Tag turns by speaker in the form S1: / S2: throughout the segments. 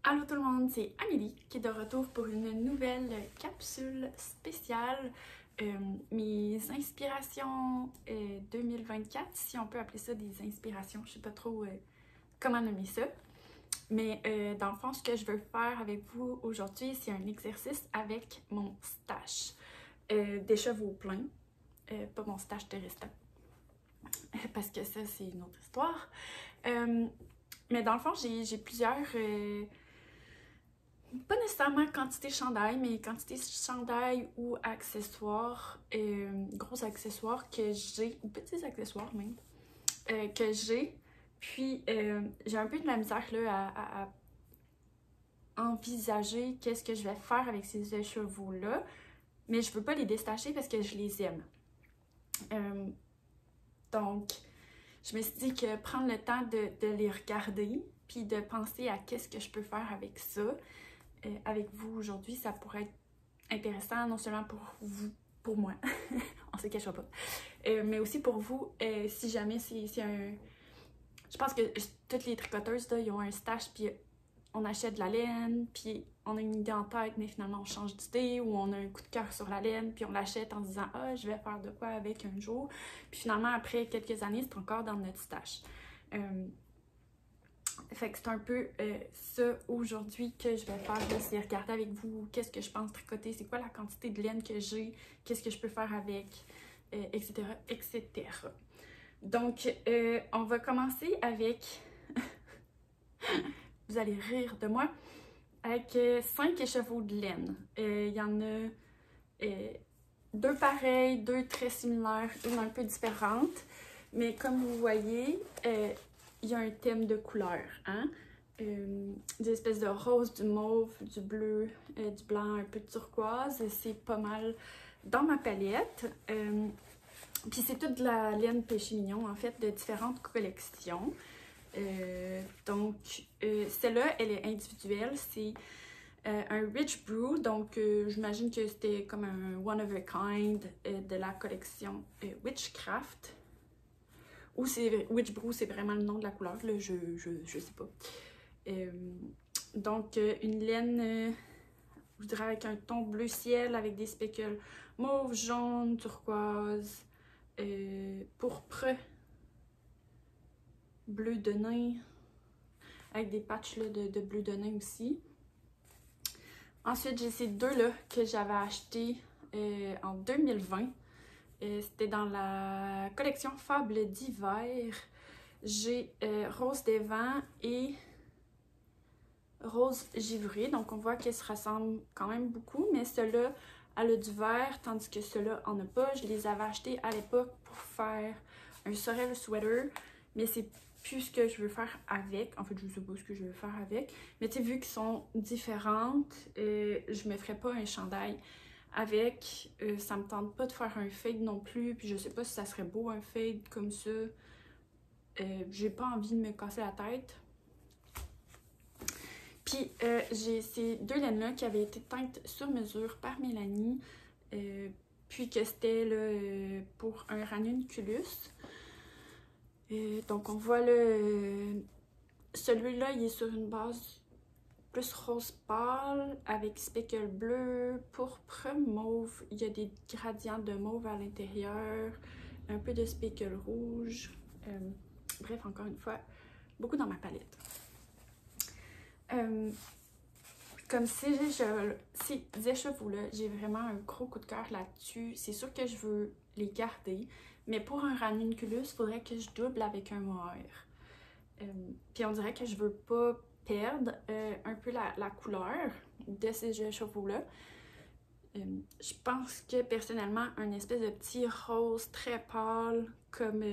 S1: Allô tout le monde, c'est Amélie qui est de retour pour une nouvelle capsule spéciale. Mes inspirations 2024, si on peut appeler ça des inspirations, je sais pas trop comment nommer ça. Mais dans le fond, ce que je veux faire avec vous aujourd'hui, c'est un exercice avec mon stash des chevaux pleins, pas mon stash de restant, parce que ça c'est une autre histoire. Mais dans le fond, j'ai plusieurs... pas nécessairement quantité chandail, mais quantité chandail ou accessoires, gros accessoires que j'ai, ou petits accessoires même, que j'ai. Puis j'ai un peu de la misère là, à envisager qu'est-ce que je vais faire avec ces chevaux-là, mais je veux pas les détacher parce que je les aime. Donc, je me suis dit que prendre le temps de les regarder, puis de penser à qu'est-ce que je peux faire avec ça, avec vous aujourd'hui, ça pourrait être intéressant, non seulement pour vous, pour moi, on se cachera pas, mais aussi pour vous, si jamais c'est un... Je pense que toutes les tricoteuses, là, ils ont un stash, puis on achète de la laine, puis on a une idée en tête, mais finalement on change d'idée, ou on a un coup de cœur sur la laine, puis on l'achète en se disant « Ah, je vais faire de quoi avec un jour », puis finalement, après quelques années, c'est encore dans notre stash. Fait que c'est un peu ça aujourd'hui que je vais faire, c'est regarder avec vous qu'est-ce que je pense tricoter, c'est quoi la quantité de laine que j'ai, qu'est-ce que je peux faire avec, etc., etc. Donc, on va commencer avec, vous allez rire de moi, avec 5 écheveaux de laine. Il y en a 2 pareils, 2 très similaires, une un peu différente, mais comme vous voyez, il y a un thème de couleurs, hein? Des espèces de rose, du mauve, du bleu, du blanc, un peu de turquoise. C'est pas mal dans ma palette. Puis c'est toute de la laine péché mignon, en fait, de différentes collections. Donc, celle-là, elle est individuelle. C'est un Rich Brew, donc j'imagine que c'était comme un One of a Kind de la collection Witchcraft. Ou c'est Witch Brew, c'est vraiment le nom de la couleur, là, je sais pas. Donc, une laine, je dirais avec un ton bleu ciel, avec des spécules mauve, jaune, turquoise, pourpre, bleu de nain, avec des patchs là, de bleu de nain aussi. Ensuite, j'ai ces deux-là que j'avais achetés en 2020. C'était dans la collection Fables d'hiver. J'ai Rose des Vents et Rose Givrée. Donc, on voit qu'elles se ressemblent quand même beaucoup, mais celle-là, elle a du vert, tandis que celle-là en a pas. Je les avais achetés à l'époque pour faire un sorel sweater, mais c'est plus ce que je veux faire avec. En fait, je sais pas ce que je veux faire avec. Mais tu sais, vu qu'ils sont différentes, je me ferais pas un chandail avec. Ça me tente pas de faire un fade non plus, puis je sais pas si ça serait beau un fade comme ça. J'ai pas envie de me casser la tête. Puis j'ai ces deux laines-là qui avaient été teintes sur mesure par Mélanie, puis que c'était là, pour un ranunculus. Donc on voit là, celui-là il est sur une base plus rose pâle avec speckle bleu, pourpre, mauve. Il y a des gradients de mauve à l'intérieur, un peu de speckle rouge. Bref, encore une fois, beaucoup dans ma palette. Comme ces écheveaux-là, j'ai vraiment un gros coup de cœur là-dessus. C'est sûr que je veux les garder, mais pour un ranunculus, il faudrait que je double avec un mohair. Puis on dirait que je veux pas perdre un peu la couleur de ces écheveaux-là. Je pense que personnellement, un espèce de petit rose très pâle comme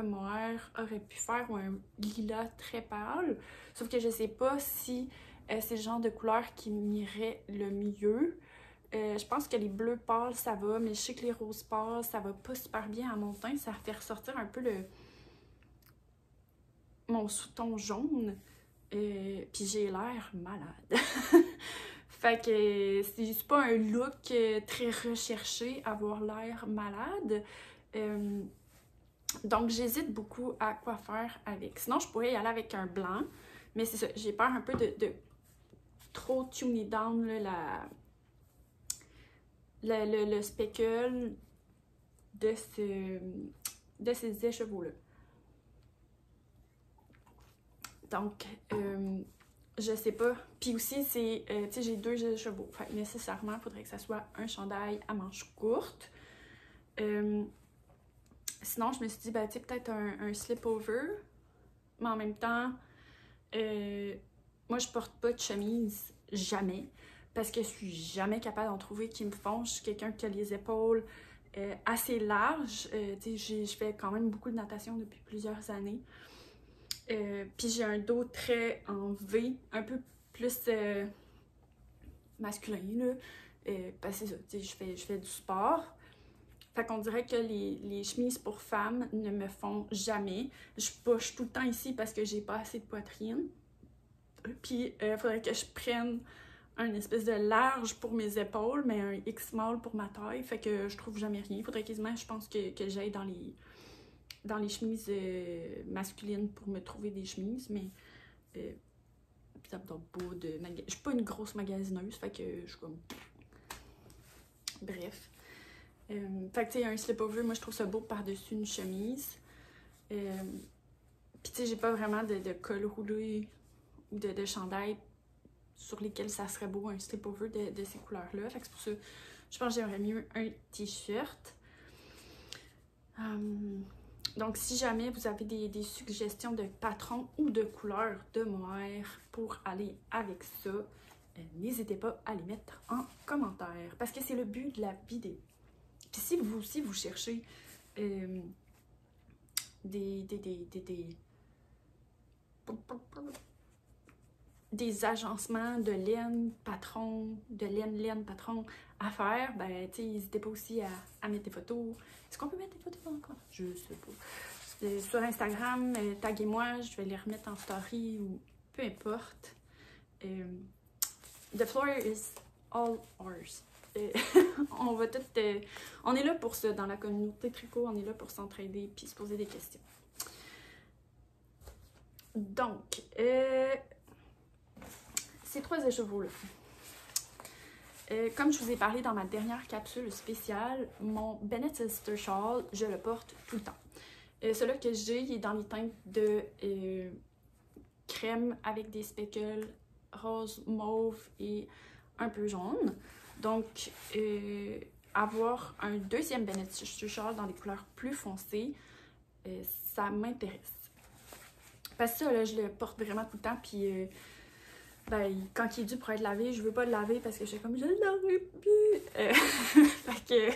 S1: mohair aurait pu faire, ou un lilas très pâle. Sauf que je sais pas si c'est le genre de couleur qui m'irait le mieux. Je pense que les bleus pâles ça va, mais je sais que les roses pâles ça va pas super bien à mon teint. Ça fait ressortir un peu mon sous-ton jaune. Puis j'ai l'air malade. Fait que c'est pas un look très recherché, avoir l'air malade. Donc j'hésite beaucoup à quoi faire avec. Sinon je pourrais y aller avec un blanc, mais c'est ça, j'ai peur un peu de trop tuné down là, le speckle de ces écheveaux-là. Donc, je sais pas. Puis aussi, c'est, tu sais, j'ai 2 écheveaux. Fait nécessairement, il faudrait que ça soit un chandail à manches courtes. Sinon, je me suis dit, ben, tu sais, peut-être un slip-over. Mais en même temps, moi, je porte pas de chemise, jamais. Parce que je suis jamais capable d'en trouver qui me font. Je suis quelqu'un qui a les épaules assez larges. Tu sais, je fais quand même beaucoup de natation depuis plusieurs années. Puis j'ai un dos très en V, un peu plus masculin, là. Parce que c'est ça, tu sais, je fais du sport. Fait qu'on dirait que les chemises pour femmes ne me font jamais. Je push tout le temps ici parce que j'ai pas assez de poitrine. Puis il faudrait que je prenne un espèce de large pour mes épaules, mais un X-small pour ma taille. Fait que je trouve jamais rien. Il faudrait quasiment, je pense, que j'aille dans les chemises masculines pour me trouver des chemises, mais ça me donne pas de je suis pas une grosse magasineuse, fait que je suis comme... Bref. Fait que tu sais, un slip-over, moi je trouve ça beau par-dessus une chemise. Puis tu sais, j'ai pas vraiment de col roulé ou de chandail sur lesquels ça serait beau un slip-over de ces couleurs-là. Fait que c'est pour ça, je pense que j'aimerais mieux un t-shirt. Donc, si jamais vous avez des suggestions de patrons ou de couleurs de mohair pour aller avec ça, n'hésitez pas à les mettre en commentaire parce que c'est le but de la vidéo. Puis si vous aussi vous cherchez des agencements de laine patron, de laine patron à faire, ben tu sais, n'hésitez pas aussi à mettre des photos. Est-ce qu'on peut mettre des photos encore? Je sais pas. Sur Instagram, taguez-moi, je vais les remettre en story ou peu importe. The floor is all ours. On va tout... on est là pour ça dans la communauté tricot, on est là pour s'entraider puis se poser des questions. Donc, ces 3 écheveaux-là. Comme je vous ai parlé dans ma dernière capsule spéciale, mon Bennett Sister Shawl, je le porte tout le temps. Celui que j'ai, il est dans les teintes de crème avec des speckles rose, mauve et un peu jaune. Donc, avoir un deuxième Bennett Sister Shawl dans des couleurs plus foncées, ça m'intéresse. Parce que ça, là, je le porte vraiment tout le temps, puis ben, quand il est dû pour être lavé, je veux pas le laver parce que je suis comme, je le laverai plus. Fait que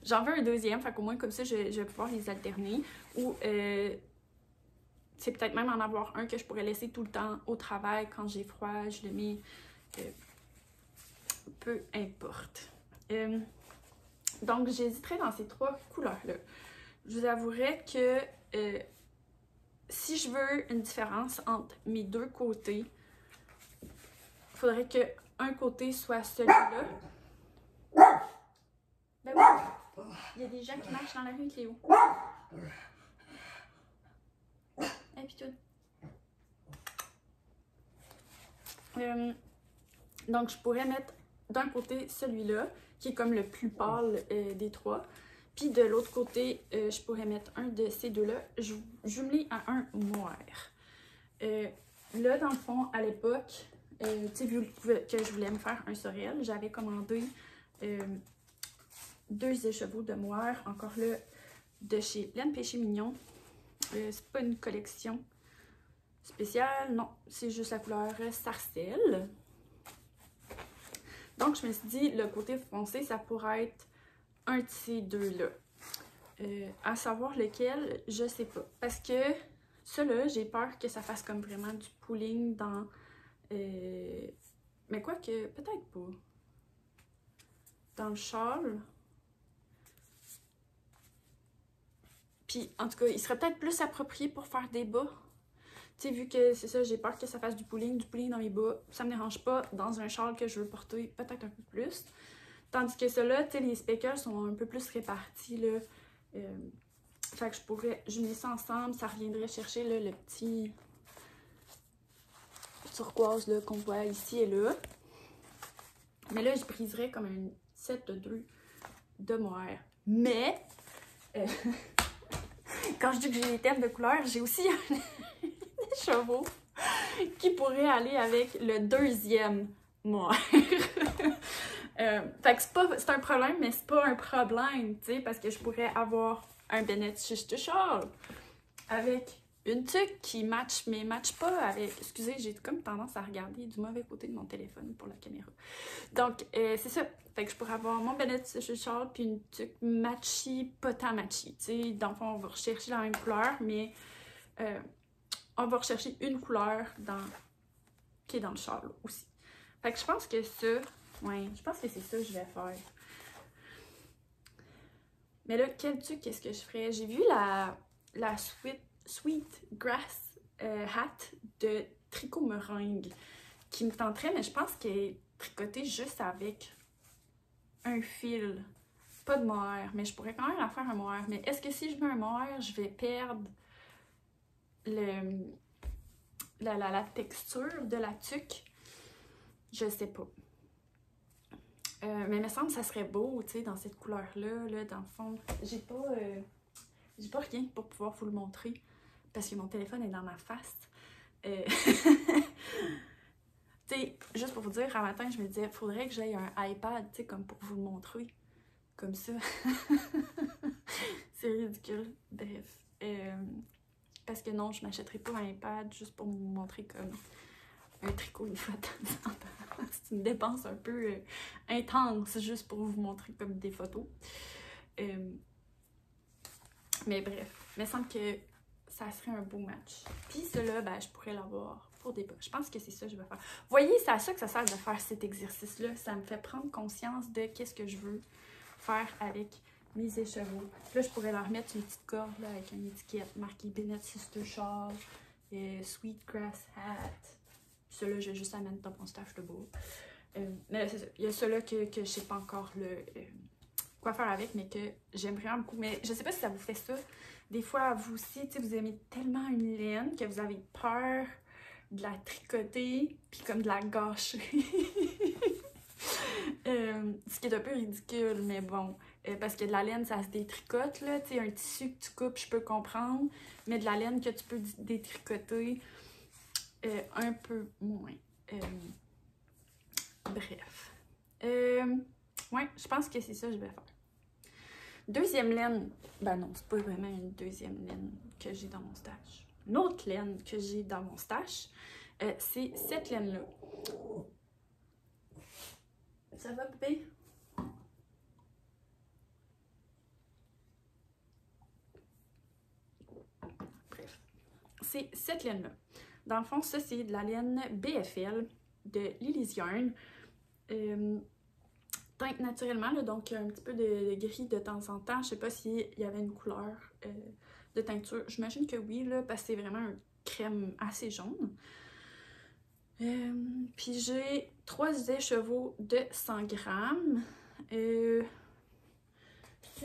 S1: j'en veux un deuxième, fait qu'au moins comme ça, je vais pouvoir les alterner. Ou c'est peut-être même en avoir un que je pourrais laisser tout le temps au travail quand j'ai froid, je le mets, peu importe. Donc j'hésiterais dans ces 3 couleurs-là. Je vous avouerais que si je veux une différence entre mes 2 côtés, il faudrait que un côté soit celui-là. Ben oui, il y a des gens qui marchent dans la rue, Cléo. Et puis tout. Donc, je pourrais mettre d'un côté celui-là, qui est comme le plus pâle des 3. Puis de l'autre côté, je pourrais mettre un de ces 2-là, jumelé à un mohair. Là, dans le fond, à l'époque, tu sais, vu que je voulais me faire un sorel, j'avais commandé 2 écheveaux de mohair, encore là, de chez Laine Péché Mignon. C'est pas une collection spéciale, non, c'est juste la couleur sarcelle. Donc, je me suis dit, le côté foncé, ça pourrait être un de ces 2-là. À savoir lequel, je sais pas. Parce que ça, là, j'ai peur que ça fasse comme vraiment du pooling dans... mais quoi que, peut-être pas. Dans le châle. Puis, en tout cas, il serait peut-être plus approprié pour faire des bas. Tu sais, vu que c'est ça, j'ai peur que ça fasse du pooling dans mes bas. Ça me dérange pas dans un châle que je veux porter peut-être un peu plus. Tandis que ceux-là, tu sais, les speckles sont un peu plus répartis, là. Fait que je pourrais jumeler ça ensemble. Ça reviendrait chercher, là, le petit... turquoise qu'on voit ici et là. Mais là, je briserais comme un set de 2 de moire. Mais, quand je dis que j'ai des thèmes de couleurs, j'ai aussi des chevaux qui pourraient aller avec le 2e moire. Fait que c'est un problème, mais c'est pas un problème, tu sais, parce que je pourrais avoir un Bennett Schuster avec une tuque qui match, mais match pas avec... Excusez, j'ai comme tendance à regarder du mauvais côté de mon téléphone pour la caméra. Donc, c'est ça. Fait que je pourrais avoir mon Bennett Schuster puis une tuque matchy, pas tant matchy. Tu sais, dans le fond, on va rechercher la même couleur, mais on va rechercher une couleur qui est dans le châle aussi. Fait que je pense que ça... Ouais, je pense que c'est ça que je vais faire. Mais là, quelle tuque qu'est-ce que je ferais? J'ai vu la Sweet Grass hat de tricot meringue qui me tenterait, mais je pense qu'elle est tricotée juste avec un fil. Pas de mohair, mais je pourrais quand même la faire un mohair. Mais est-ce que si je mets un mohair, je vais perdre la texture de la tuque? Je sais pas. Mais il me semble que ça serait beau, tu sais, dans cette couleur-là, là, dans le fond. J'ai pas rien pour pouvoir vous le montrer, parce que mon téléphone est dans ma face. Tu sais, juste pour vous dire, un matin, je me disais, faudrait que j'aille un iPad, tu sais, comme pour vous le montrer. Comme ça. C'est ridicule. Bref. Parce que non, je m'achèterai pas un iPad juste pour vous montrer comme un tricot une fois de temps en temps. C'est une dépense un peu intense juste pour vous montrer comme des photos. Mais bref, il me semble que ça serait un beau match. Puis cela, ben, je pourrais l'avoir pour des bas. Je pense que c'est ça que je vais faire. Vous voyez, c'est à ça que ça sert de faire cet exercice-là. Ça me fait prendre conscience de qu'est-ce que je veux faire avec mes écheveaux. Là, je pourrais leur mettre une petite corde là, avec une étiquette marquée Bennett Sister Shawl, Sweet Grass Hat. Puis ceux-là, je vais juste à mettre dans mon stash de beau. Mais c'est ça. Il y a ceux-là que je sais pas encore quoi faire avec, mais que j'aime vraiment beaucoup. Mais je sais pas si ça vous fait ça. Des fois, vous aussi, tu sais, vous aimez tellement une laine que vous avez peur de la tricoter, puis comme de la gâcher. Ce qui est un peu ridicule, mais bon. Parce que de la laine, ça se détricote, là. Tu sais, un tissu que tu coupes, je peux comprendre. Mais de la laine que tu peux détricoter, un peu moins. Bref. Ouais, je pense que c'est ça que je vais faire. Deuxième laine. Ben non, c'est pas vraiment une deuxième laine que j'ai dans mon stash. Une autre laine que j'ai dans mon stash, c'est cette laine-là. Ça va, bébé? Bref. C'est cette laine-là. Dans le fond, ça, c'est de la laine BFL de Lily's Yarn. Teinte naturellement, là, donc un petit peu de gris de temps en temps. Je sais pas s'il y avait une couleur de teinture. J'imagine que oui, là, parce que c'est vraiment un crème assez jaune. Puis j'ai 3 écheveaux de 100 grammes. C'est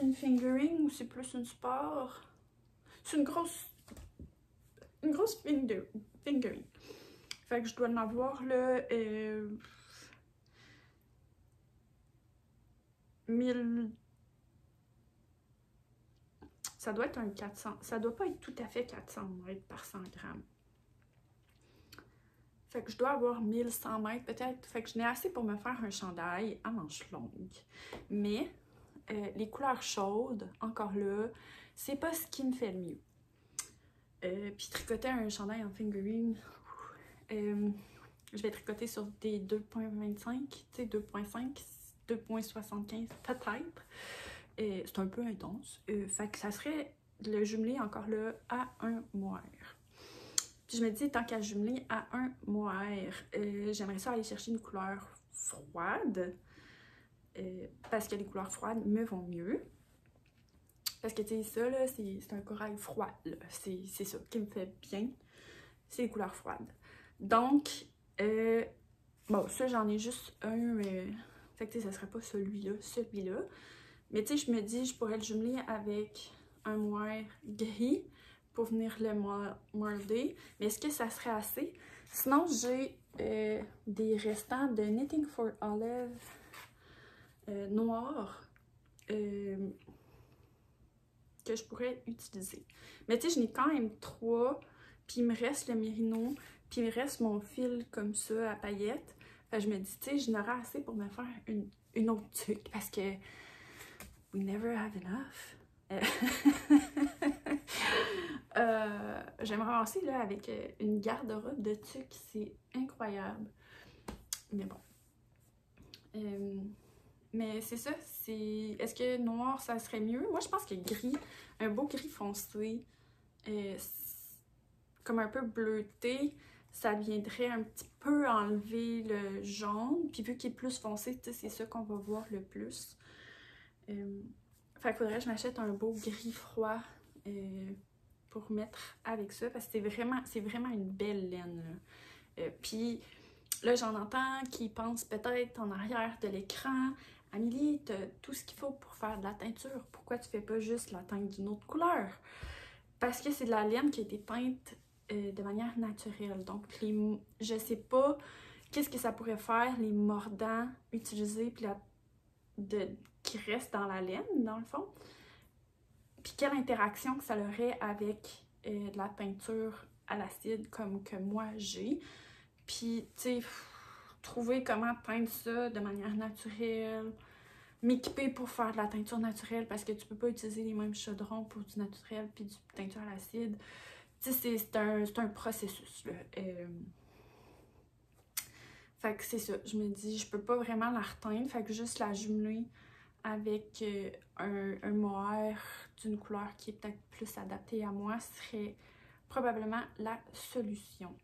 S1: une fingering ou c'est plus une sport? C'est une grosse fingering. Fait que je dois en avoir là 1000. Ça doit être un 400. Ça doit pas être tout à fait 400 mètres par 100 grammes. Fait que je dois avoir 1100 mètres peut-être. Fait que je n'ai assez pour me faire un chandail à manches longues. Mais les couleurs chaudes, encore là, c'est pas ce qui me fait le mieux. Puis tricoter un chandail en fingering, je vais tricoter sur des 2.25, tu sais, 2.5, 2.75 peut-être. C'est un peu intense. Fait que ça serait de le jumeler encore là à un mohair. Puis je me dis, tant qu'à jumeler à un mohair, j'aimerais ça aller chercher une couleur froide. Parce que les couleurs froides me vont mieux. Parce que, tu sais, ça, là, c'est un corail froid, là. C'est ça qui me fait bien. C'est les couleurs froides. Donc, bon, ça, j'en ai juste un. Fait que, tu sais, ça serait pas celui-là, celui-là. Mais, tu sais, je me dis, je pourrais le jumeler avec un mohair gris pour venir le molder. Mais est-ce que ça serait assez? Sinon, j'ai des restants de Knitting for Olive noirs que je pourrais utiliser. Mais tu sais, je n'ai quand même 3, puis il me reste le mérino, puis il me reste mon fil comme ça à paillettes. Fait que je me dis, tu sais, j'en aurai assez pour me faire une autre tuque parce que we never have enough. J'aimerais avancer là avec une garde-robe de tuque, c'est incroyable. Mais bon. Mais c'est ça, est-ce que noir ça serait mieux? Moi je pense que gris, un beau gris foncé, comme un peu bleuté, ça viendrait un petit peu enlever le jaune. Puis vu qu'il est plus foncé, c'est ça qu'on va voir le plus. Fait qu'il faudrait que je m'achète un beau gris froid pour mettre avec ça, parce que c'est vraiment une belle laine. Puis là, j'en entends qui pensent peut-être en arrière de l'écran, Amélie, t'as tout ce qu'il faut pour faire de la teinture. Pourquoi tu fais pas juste la teinte d'une autre couleur? Parce que c'est de la laine qui a été teinte de manière naturelle. Donc, je sais pas qu'est-ce que ça pourrait faire, les mordants utilisés, puis qui restent dans la laine, dans le fond. Puis quelle interaction que ça aurait avec de la peinture à l'acide comme que moi j'ai. Puis, tu sais, trouver comment teindre ça de manière naturelle, m'équiper pour faire de la teinture naturelle parce que tu peux pas utiliser les mêmes chaudrons pour du naturel puis du teinture à l'acide. Tu sais, c'est un processus, là. Fait que c'est ça, je me dis, je peux pas vraiment la reteindre, fait que juste la jumeler avec un mohair d'une couleur qui est peut-être plus adaptée à moi serait probablement la solution.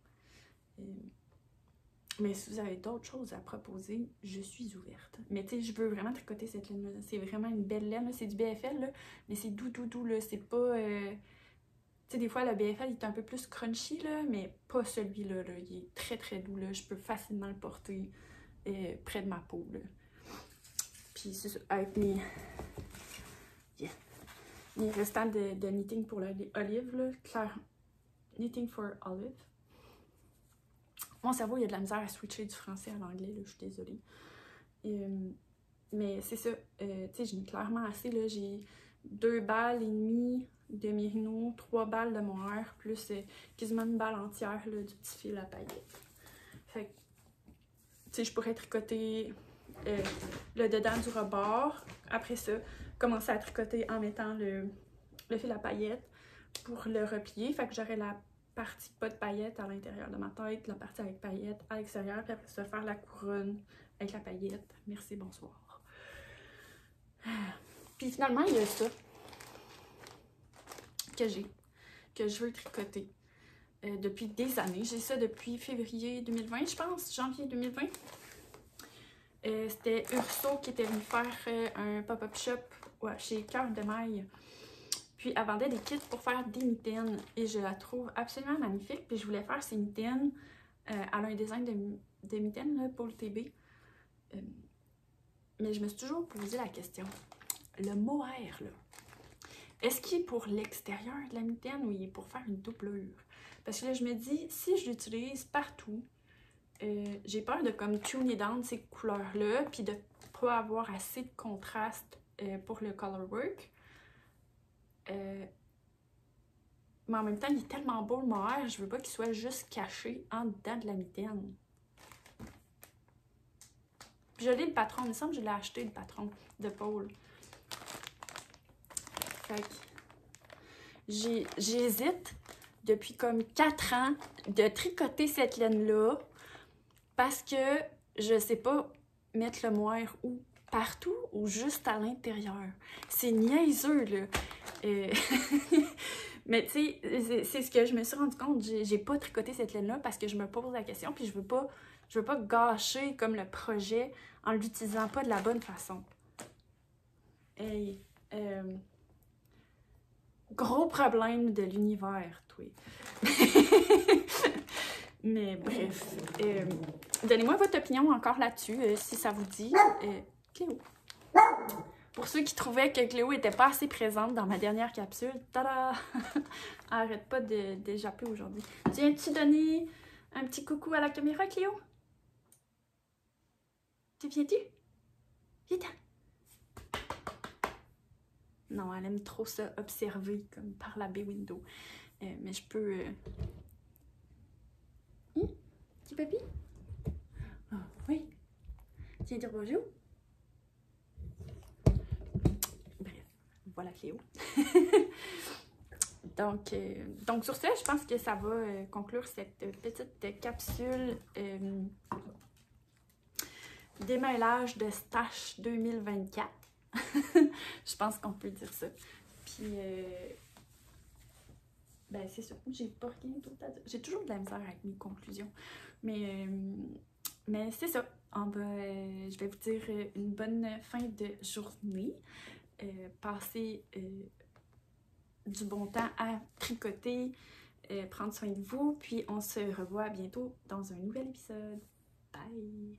S1: Mais si vous avez d'autres choses à proposer, je suis ouverte. Mais tu sais, je veux vraiment tricoter cette laine-là. C'est vraiment une belle laine, c'est du BFL, là, mais c'est doux, là. C'est pas... Tu sais, des fois, le BFL, il est un peu plus crunchy, là, mais pas celui-là, là. Il est très doux, là. Je peux facilement le porter près de ma peau, là. Puis c'est ça, avec mes restants de Knitting pour l'olive, là. Claire, Knitting for Olive. Mon cerveau, il y a de la misère à switcher du français à l'anglais, là, je suis désolée. Mais c'est ça, tu sais, j'en ai clairement assez, là. J'ai 2 balles et demie de mérino, 3 balles de mohair, plus quasiment une balle entière, là, du petit fil à paillettes. Fait que, tu sais, je pourrais tricoter le dedans du rebord. Après ça, commencer à tricoter en mettant le fil à paillettes pour le replier. Fait que j'aurais la partie pas de paillettes à l'intérieur de ma tête, la partie avec paillettes à l'extérieur, puis après ça, faire la couronne avec la paillette. Merci, bonsoir. Puis finalement, il y a ça que je veux tricoter depuis des années. J'ai ça depuis février 2020, je pense, janvier 2020. C'était Urso qui était venu faire un pop-up shop chez Cœur de Maille. Puis elle vendait des kits pour faire des mitaines et je la trouve absolument magnifique. Puis je voulais faire ces mitaines. Elle a un design de mitaines là, pour le TB. Mais je me suis toujours posé la question. Le mohair, là, est-ce qu'il est pour l'extérieur de la mitaine ou il est pour faire une doublure? Parce que là, je me dis, si je l'utilise partout, j'ai peur de comme tuner down ces couleurs-là, puis de pas avoir assez de contraste pour le color work. Mais en même temps, il est tellement beau le mohair, je veux pas qu'il soit juste caché en dedans de la mitaine. Puis je l'ai le patron, il me semble que je l'ai acheté le patron de Paul. Fait que j'hésite depuis comme 4 ans de tricoter cette laine-là parce que je sais pas mettre le mohair où? Partout ou juste à l'intérieur? C'est niaiseux, là. Mais tu sais, c'est ce que je me suis rendu compte. J'ai pas tricoté cette laine-là parce que je me pose la question puis je veux pas gâcher comme le projet en l'utilisant pas de la bonne façon. Hey, gros problème de l'univers, toi. Mais bref, donnez-moi votre opinion encore là-dessus, si ça vous dit. Cléo. Pour ceux qui trouvaient que Cléo était pas assez présente dans ma dernière capsule, tada! Arrête pas de japper aujourd'hui. Viens-tu donner Un petit coucou à la caméra, Cléo? Tu viens-tu? Viens. Non, elle aime trop ça, observer comme par la baie window. Mais je peux... Petit papy? Ah, oui. Tiens, dire bonjour. Bref, voilà Cléo. donc sur ce, je pense que ça va conclure cette petite capsule démêlage de Stash 2024. Je pense qu'on peut dire ça. Puis, ben c'est ça. J'ai pas rien d'autre à dire. J'ai toujours de la misère avec mes conclusions. Mais c'est ça. Je vais vous dire une bonne fin de journée. Passez du bon temps à tricoter, prendre soin de vous. Puis on se revoit bientôt dans un nouvel épisode. Bye!